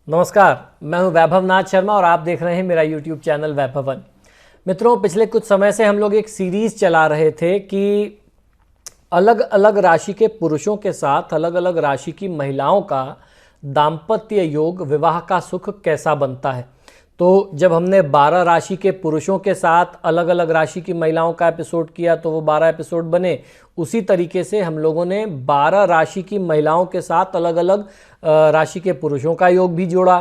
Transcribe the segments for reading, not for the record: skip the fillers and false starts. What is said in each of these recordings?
नमस्कार, मैं हूं वैभव नाथ शर्मा और आप देख रहे हैं मेरा YouTube चैनल वैभवन। मित्रों, पिछले कुछ समय से हम लोग एक सीरीज चला रहे थे कि अलग अलग राशि के पुरुषों के साथ अलग अलग राशि की महिलाओं का दाम्पत्य योग, विवाह का सुख कैसा बनता है। तो जब हमने 12 राशि के पुरुषों के साथ अलग अलग राशि की महिलाओं का एपिसोड किया तो वो 12 एपिसोड बने। उसी तरीके से हम लोगों ने 12 राशि की महिलाओं के साथ अलग अलग राशि के पुरुषों का योग भी जोड़ा।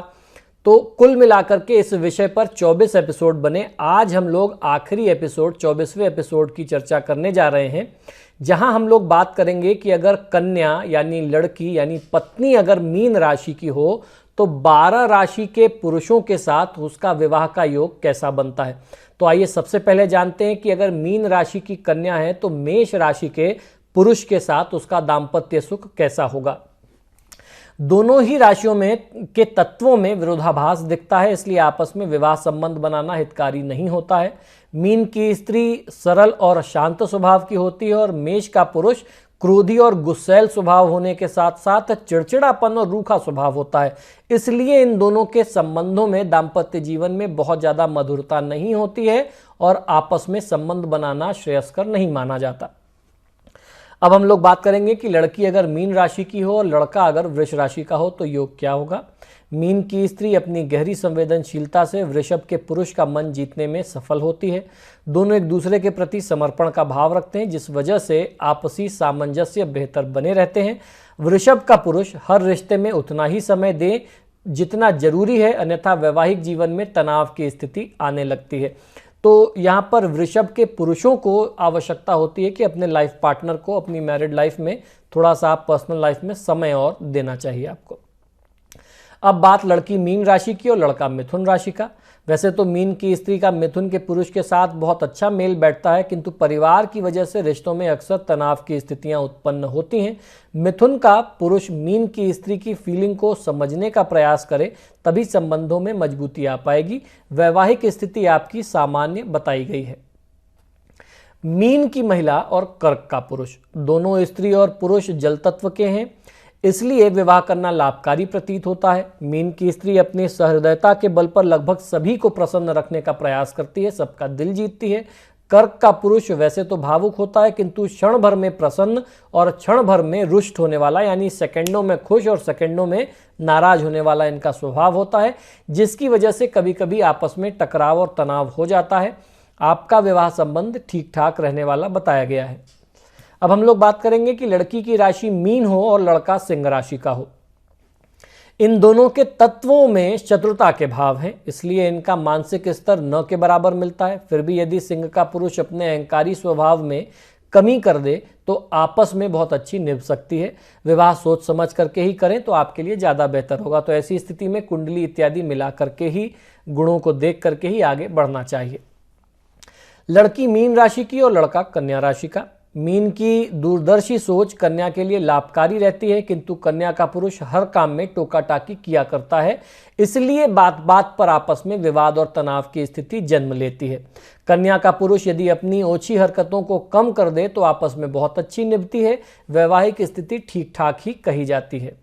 तो कुल मिलाकर के इस विषय पर 24 एपिसोड बने। आज हम लोग आखिरी एपिसोड 24वें एपिसोड की चर्चा करने जा रहे हैं, जहां हम लोग बात करेंगे कि अगर कन्या यानी लड़की यानी पत्नी अगर मीन राशि की हो तो 12 राशि के पुरुषों के साथ उसका विवाह का योग कैसा बनता है। तो आइए सबसे पहले जानते हैं कि अगर मीन राशि की कन्या है तो मेष राशि के पुरुष के साथ उसका दाम्पत्य सुख कैसा होगा। दोनों ही राशियों में के तत्वों में विरोधाभास दिखता है, इसलिए आपस में विवाह संबंध बनाना हितकारी नहीं होता है। मीन की स्त्री सरल और शांत स्वभाव की होती है और मेष का पुरुष क्रोधी और गुस्सैल स्वभाव होने के साथ साथ चिड़चिड़ापन और रूखा स्वभाव होता है। इसलिए इन दोनों के संबंधों में दाम्पत्य जीवन में बहुत ज़्यादा मधुरता नहीं होती है और आपस में संबंध बनाना श्रेयस्कर नहीं माना जाता। अब हम लोग बात करेंगे कि लड़की अगर मीन राशि की हो और लड़का अगर वृष राशि का हो तो योग क्या होगा। मीन की स्त्री अपनी गहरी संवेदनशीलता से वृषभ के पुरुष का मन जीतने में सफल होती है। दोनों एक दूसरे के प्रति समर्पण का भाव रखते हैं, जिस वजह से आपसी सामंजस्य बेहतर बने रहते हैं। वृषभ का पुरुष हर रिश्ते में उतना ही समय दे जितना जरूरी है, अन्यथा वैवाहिक जीवन में तनाव की स्थिति आने लगती है। तो यहाँ पर वृषभ के पुरुषों को आवश्यकता होती है कि अपने लाइफ पार्टनर को अपनी मैरिड लाइफ में थोड़ा सा पर्सनल लाइफ में समय और देना चाहिए आपको। अब बात लड़की मीन राशि की और लड़का मिथुन राशि का। वैसे तो मीन की स्त्री का मिथुन के पुरुष के साथ बहुत अच्छा मेल बैठता है, किंतु परिवार की वजह से रिश्तों में अक्सर तनाव की स्थितियां उत्पन्न होती हैं। मिथुन का पुरुष मीन की स्त्री की फीलिंग को समझने का प्रयास करे, तभी संबंधों में मजबूती आ पाएगी। वैवाहिक स्थिति आपकी सामान्य बताई गई है। मीन की महिला और कर्क का पुरुष, दोनों स्त्री और पुरुष जल तत्व के हैं, इसलिए विवाह करना लाभकारी प्रतीत होता है। मीन की स्त्री अपनी सहृदयता के बल पर लगभग सभी को प्रसन्न रखने का प्रयास करती है, सबका दिल जीतती है। कर्क का पुरुष वैसे तो भावुक होता है, किंतु क्षण भर में प्रसन्न और क्षण भर में रुष्ट होने वाला, यानी सेकंडों में खुश और सेकंडों में नाराज होने वाला इनका स्वभाव होता है, जिसकी वजह से कभी कभी आपस में टकराव और तनाव हो जाता है। आपका विवाह संबंध ठीक ठाक रहने वाला बताया गया है। अब हम लोग बात करेंगे कि लड़की की राशि मीन हो और लड़का सिंह राशि का हो। इन दोनों के तत्वों में शत्रुता के भाव हैं, इसलिए इनका मानसिक स्तर न के बराबर मिलता है। फिर भी यदि सिंह का पुरुष अपने अहंकारी स्वभाव में कमी कर दे तो आपस में बहुत अच्छी निभ सकती है। विवाह सोच समझ करके ही करें तो आपके लिए ज़्यादा बेहतर होगा। तो ऐसी स्थिति में कुंडली इत्यादि मिला करके ही, गुणों को देख करके ही आगे बढ़ना चाहिए। लड़की मीन राशि की और लड़का कन्या राशि का। मीन की दूरदर्शी सोच कन्या के लिए लाभकारी रहती है, किंतु कन्या का पुरुष हर काम में टोका टाकी किया करता है, इसलिए बात बात पर आपस में विवाद और तनाव की स्थिति जन्म लेती है। कन्या का पुरुष यदि अपनी ओछी हरकतों को कम कर दे तो आपस में बहुत अच्छी निभती है। वैवाहिक स्थिति ठीक ठाक ही कही जाती है।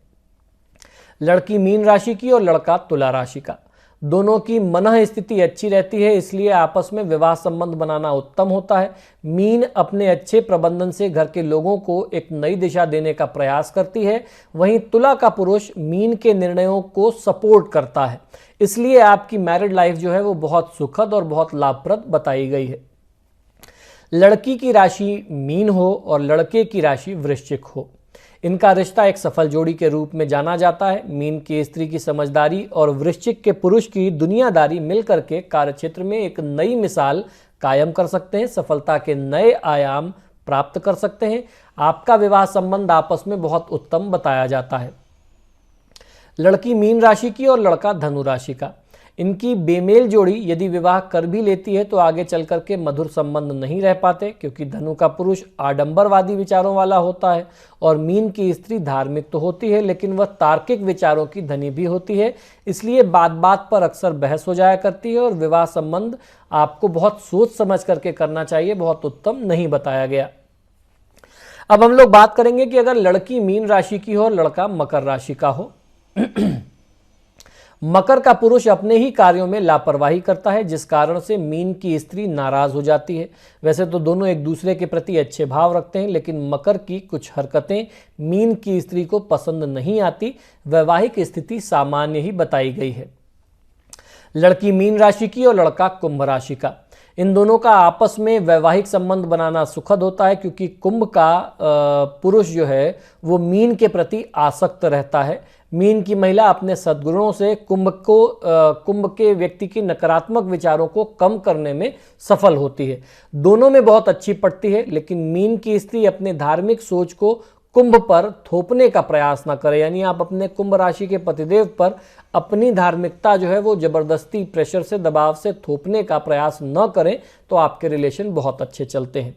लड़की मीन राशि की और लड़का तुला राशि का। दोनों की मनः स्थिति अच्छी रहती है, इसलिए आपस में विवाह संबंध बनाना उत्तम होता है। मीन अपने अच्छे प्रबंधन से घर के लोगों को एक नई दिशा देने का प्रयास करती है, वहीं तुला का पुरुष मीन के निर्णयों को सपोर्ट करता है, इसलिए आपकी मैरिड लाइफ जो है वो बहुत सुखद और बहुत लाभप्रद बताई गई है। लड़की की राशि मीन हो और लड़के की राशि वृश्चिक हो। इनका रिश्ता एक सफल जोड़ी के रूप में जाना जाता है। मीन की स्त्री की समझदारी और वृश्चिक के पुरुष की दुनियादारी मिलकर के कार्यक्षेत्र में एक नई मिसाल कायम कर सकते हैं, सफलता के नए आयाम प्राप्त कर सकते हैं। आपका विवाह संबंध आपस में बहुत उत्तम बताया जाता है। लड़की मीन राशि की और लड़का धनु राशि का। इनकी बेमेल जोड़ी यदि विवाह कर भी लेती है तो आगे चल करके मधुर संबंध नहीं रह पाते, क्योंकि धनु का पुरुष आडंबरवादी विचारों वाला होता है और मीन की स्त्री धार्मिक तो होती है लेकिन वह तार्किक विचारों की धनी भी होती है, इसलिए बात बात पर अक्सर बहस हो जाया करती है और विवाह संबंध आपको बहुत सोच समझ करके करना चाहिए, बहुत उत्तम नहीं बताया गया। अब हम लोग बात करेंगे कि अगर लड़की मीन राशि की हो और लड़का मकर राशि का हो। मकर का पुरुष अपने ही कार्यों में लापरवाही करता है, जिस कारण से मीन की स्त्री नाराज हो जाती है। वैसे तो दोनों एक दूसरे के प्रति अच्छे भाव रखते हैं, लेकिन मकर की कुछ हरकतें मीन की स्त्री को पसंद नहीं आती। वैवाहिक स्थिति सामान्य ही बताई गई है। लड़की मीन राशि की और लड़का कुंभ राशि का, इन दोनों का आपस में वैवाहिक संबंध बनाना सुखद होता है, क्योंकि कुंभ का पुरुष जो है वो मीन के प्रति आसक्त रहता है। मीन की महिला अपने सद्गुणों से कुंभ के व्यक्ति की नकारात्मक विचारों को कम करने में सफल होती है। दोनों में बहुत अच्छी पड़ती है, लेकिन मीन की स्त्री अपने धार्मिक सोच को कुंभ पर थोपने का प्रयास ना करें। यानी आप अपने कुंभ राशि के पतिदेव पर अपनी धार्मिकता जो है वो जबरदस्ती, प्रेशर से, दबाव से थोपने का प्रयास न करें, तो आपके रिलेशन बहुत अच्छे चलते हैं।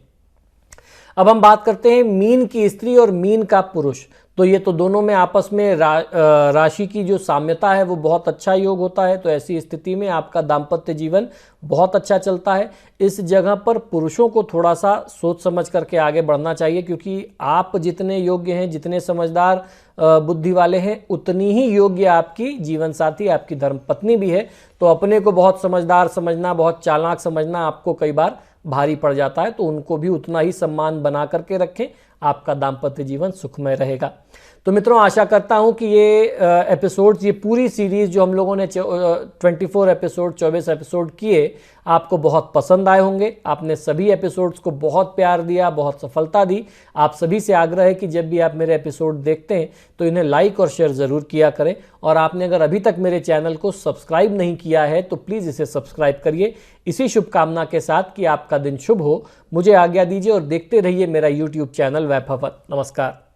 अब हम बात करते हैं मीन की स्त्री और मीन का पुरुष। तो ये तो दोनों में आपस में राशि की जो साम्यता है वो बहुत अच्छा योग होता है। तो ऐसी स्थिति में आपका दाम्पत्य जीवन बहुत अच्छा चलता है। इस जगह पर पुरुषों को थोड़ा सा सोच समझ करके आगे बढ़ना चाहिए, क्योंकि आप जितने योग्य हैं, जितने समझदार बुद्धि वाले हैं, उतनी ही योग्य आपकी जीवन साथी, आपकी धर्मपत्नी भी है। तो अपने को बहुत समझदार समझना, बहुत चालाक समझना आपको कई बार भारी पड़ जाता है। तो उनको भी उतना ही सम्मान बना करके रखें, आपका दाम्पत्य जीवन सुखमय रहेगा। तो मित्रों, आशा करता हूं कि ये एपिसोड्स, ये पूरी सीरीज जो हम लोगों ने 24 एपिसोड, 24 एपिसोड किए, आपको बहुत पसंद आए होंगे। आपने सभी एपिसोड्स को बहुत प्यार दिया, बहुत सफलता दी। आप सभी से आग्रह है कि जब भी आप मेरे एपिसोड देखते हैं तो इन्हें लाइक और शेयर ज़रूर किया करें। और आपने अगर अभी तक मेरे चैनल को सब्सक्राइब नहीं किया है तो प्लीज़ इसे सब्सक्राइब करिए। इसी शुभकामना के साथ कि आपका दिन शुभ हो, मुझे आज्ञा दीजिए और देखते रहिए मेरा यूट्यूब चैनल वैभवन। नमस्कार।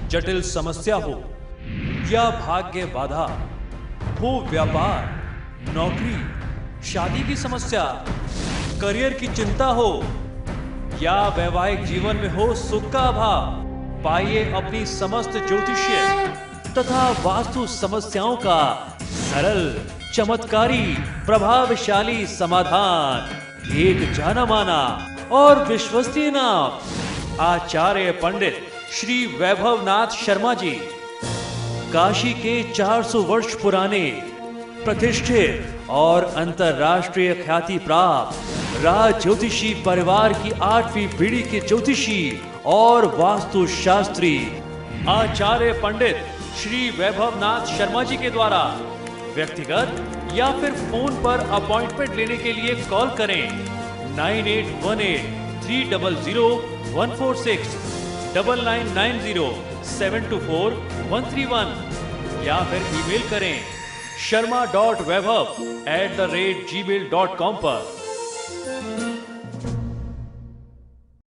जटिल समस्या हो या भाग्य बाधा हो, व्यापार, नौकरी, शादी की समस्या, करियर की चिंता हो या वैवाहिक जीवन में हो सुख का अभाव, पाइए अपनी समस्त ज्योतिषीय तथा वास्तु समस्याओं का सरल, चमत्कारी, प्रभावशाली समाधान। एक जाना माना और विश्वसनीय नाम, आचार्य पंडित श्री वैभवनाथ शर्मा जी, काशी के 400 वर्ष पुराने, प्रतिष्ठित और अंतरराष्ट्रीय ख्याति प्राप्त राज ज्योतिषी परिवार की 8वीं पीढ़ी के ज्योतिषी और वास्तु शास्त्री आचार्य पंडित श्री वैभवनाथ शर्मा जी के द्वारा व्यक्तिगत या फिर फोन पर अपॉइंटमेंट लेने के लिए कॉल करें 9818 300 146, 9990 724 131 या फिर ईमेल करें sharma.vaibhav@gmail.com पर।